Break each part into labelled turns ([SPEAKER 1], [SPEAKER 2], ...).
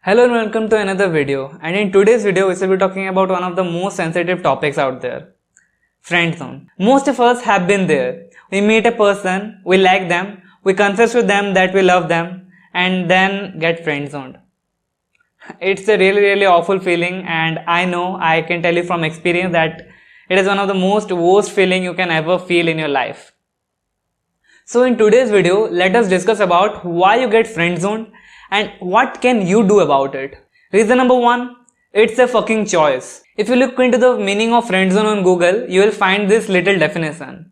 [SPEAKER 1] Hello and welcome to another video, and in today's video we will be talking about one of the most sensitive topics out there, friend zone. Most of us have been there. We meet a person, we like them, we confess with them that we love them, and then get friend zoned. It's a really awful feeling, and I know I can tell you from experience that it is one of the most worst feeling you can ever feel in your life. So in today's video, let us discuss about why you get friend zoned and what can you do about it. Reason number 1, it's a fucking choice. If you look into the meaning of friend zone on Google, you will find this little definition.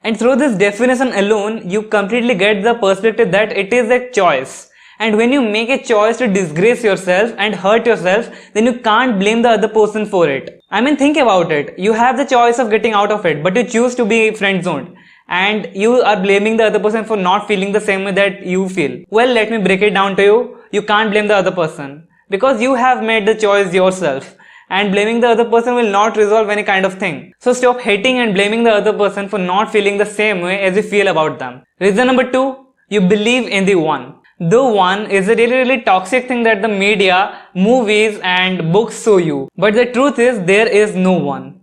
[SPEAKER 1] And through this definition alone, you completely get the perspective that it is a choice. And when you make a choice to disgrace yourself and hurt yourself, then you can't blame the other person for it. I mean, think about it. You have the choice of getting out of it, but you choose to be friend zoned. And you are blaming the other person for not feeling the same way that you feel. Well, let me break it down to you. You can't blame the other person because you have made the choice yourself. And blaming the other person will not resolve any kind of thing. So stop hating and blaming the other person for not feeling the same way as you feel about them. Reason number 2, you believe in the one. The one is a really toxic thing that the media, movies and books show you. But the truth is there is no one.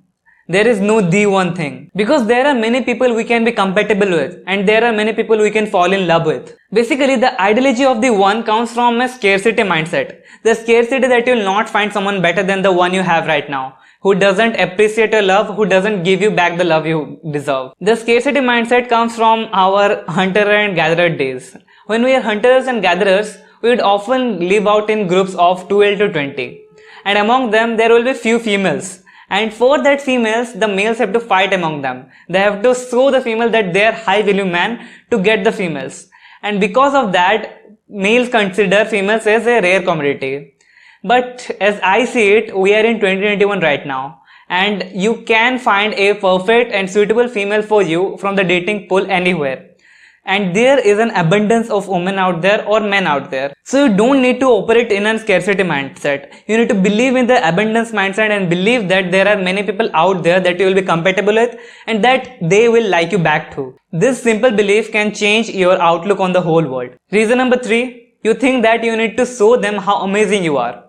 [SPEAKER 1] There is no the one thing. Because there are many people we can be compatible with and there are many people we can fall in love with. Basically, the ideology of the one comes from a scarcity mindset. The scarcity that you will not find someone better than the one you have right now, who doesn't appreciate your love, who doesn't give you back the love you deserve. The scarcity mindset comes from our hunter and gatherer days. When we are hunters and gatherers, we would often live out in groups of 12 to 20. And among them, there will be few females. And for that females, the males have to fight among them. They have to show the female that they are high value man to get the females. And because of that, males consider females as a rare commodity. But as I see it, we are in 2021 right now. And you can find a perfect and suitable female for you from the dating pool anywhere. And there is an abundance of women out there or men out there. So you don't need to operate in a scarcity mindset. You need to believe in the abundance mindset and believe that there are many people out there that you will be compatible with and that they will like you back too. This simple belief can change your outlook on the whole world. Reason number 3, you think that you need to show them how amazing you are.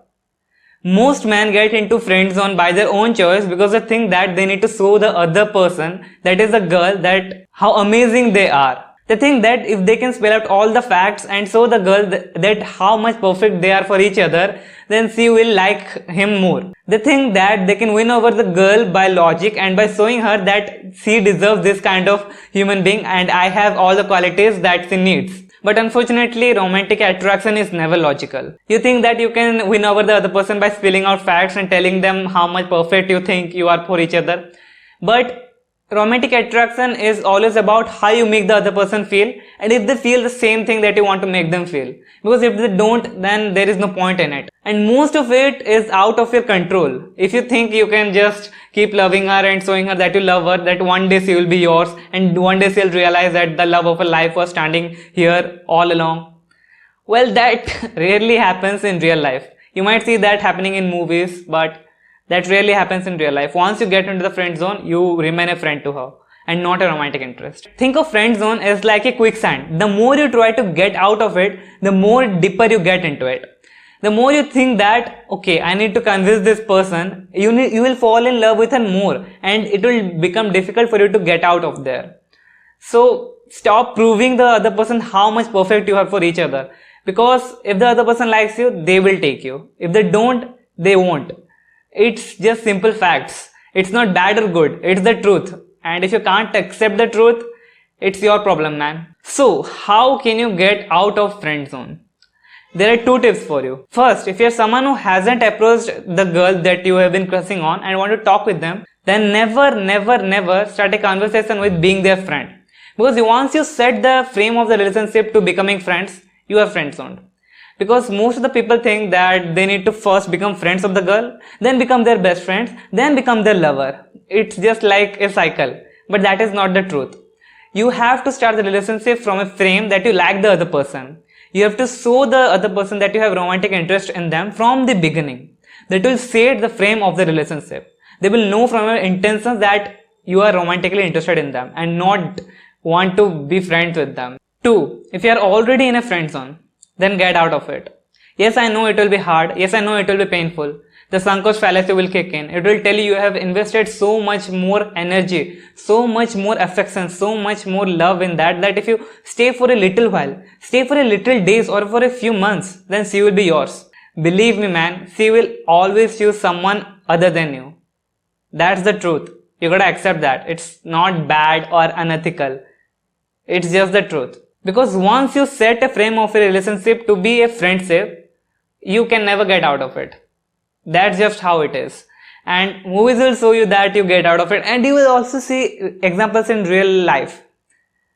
[SPEAKER 1] Most men get into friend zone by their own choice because they think that they need to show the other person, that is the girl, that how amazing they are. They think that if they can spell out all the facts and show the girl that how much perfect they are for each other, then she will like him more. They think that they can win over the girl by logic and by showing her that she deserves this kind of human being and I have all the qualities that she needs. But unfortunately, romantic attraction is never logical. You think that you can win over the other person by spelling out facts and telling them how much perfect you think you are for each other. But romantic attraction is always about how you make the other person feel and if they feel the same thing that you want to make them feel. Because if they don't, then there is no point in it. And most of it is out of your control. If you think you can just keep loving her and showing her that you love her, that one day she will be yours and one day she'll realize that the love of her life was standing here all along. Well, that rarely happens in real life. You might see that happening in movies, but that rarely happens in real life. Once you get into the friend zone, you remain a friend to her and not a romantic interest. Think of friend zone as like a quicksand. The more you try to get out of it, the more deeper you get into it. The more you think that, okay, I need to convince this person, you will fall in love with her more and it will become difficult for you to get out of there. So stop proving the other person how much perfect you are for each other. Because if the other person likes you, they will take you. If they don't, they won't. It's just simple facts. It's not bad or good. It's the truth. And if you can't accept the truth, it's your problem, man. So, how can you get out of friend zone? There are 2 tips for you. First, if you're someone who hasn't approached the girl that you have been crushing on and want to talk with them, then never start a conversation with being their friend. Because once you set the frame of the relationship to becoming friends, you are friend zoned. Because most of the people think that they need to first become friends of the girl, then become their best friends, then become their lover. It's just like a cycle. But that is not the truth. You have to start the relationship from a frame that you like the other person. You have to show the other person that you have romantic interest in them from the beginning. That will set the frame of the relationship. They will know from your intentions that you are romantically interested in them and not want to be friends with them. 2. If you are already in a friend zone, then get out of it. Yes, I know it will be hard. Yes, I know it will be painful. The sunk cost fallacy will kick in. It will tell you have invested so much more energy, so much more affection, so much more love in that if you stay for a little while, stay for a little days or for a few months, then she will be yours. Believe me, man, she will always choose someone other than you. That's the truth. You gotta accept that. It's not bad or unethical. It's just the truth. Because once you set a frame of a relationship to be a friendship, you can never get out of it. That's just how it is. And movies will show you that you get out of it, and you will also see examples in real life.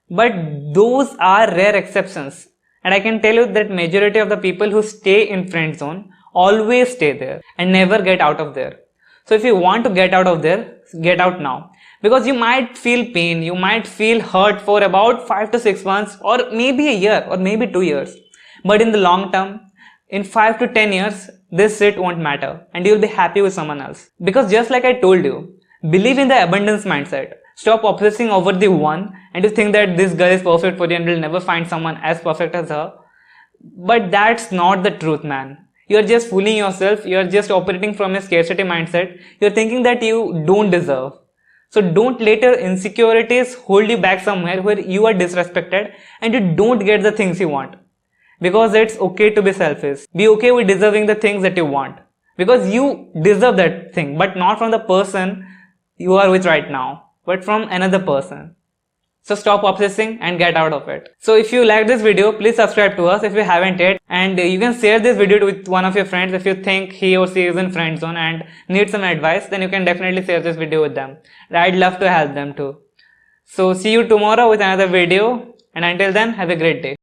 [SPEAKER 1] But those are rare exceptions. And I can tell you that majority of the people who stay in friend zone always stay there and never get out of there. So if you want to get out of there, get out now. Because you might feel pain, you might feel hurt for about 5 to 6 months or maybe a year or maybe 2 years. But in the long term, in 5 to 10 years, this shit won't matter and you'll be happy with someone else. Because just like I told you, believe in the abundance mindset. Stop obsessing over the one and you think that this girl is perfect for you and you'll never find someone as perfect as her. But that's not the truth, man. You're just fooling yourself. You're just operating from a scarcity mindset. You're thinking that you don't deserve. So don't let your insecurities hold you back somewhere where you are disrespected and you don't get the things you want. Because it's okay to be selfish. Be okay with deserving the things that you want. Because you deserve that thing, but not from the person you are with right now, but from another person. So stop obsessing and get out of it. So if you like this video, please subscribe to us if you haven't yet. And you can share this video with one of your friends if you think he or she is in friend zone and needs some advice. Then you can definitely share this video with them. I'd love to help them too. So see you tomorrow with another video. And until then, have a great day.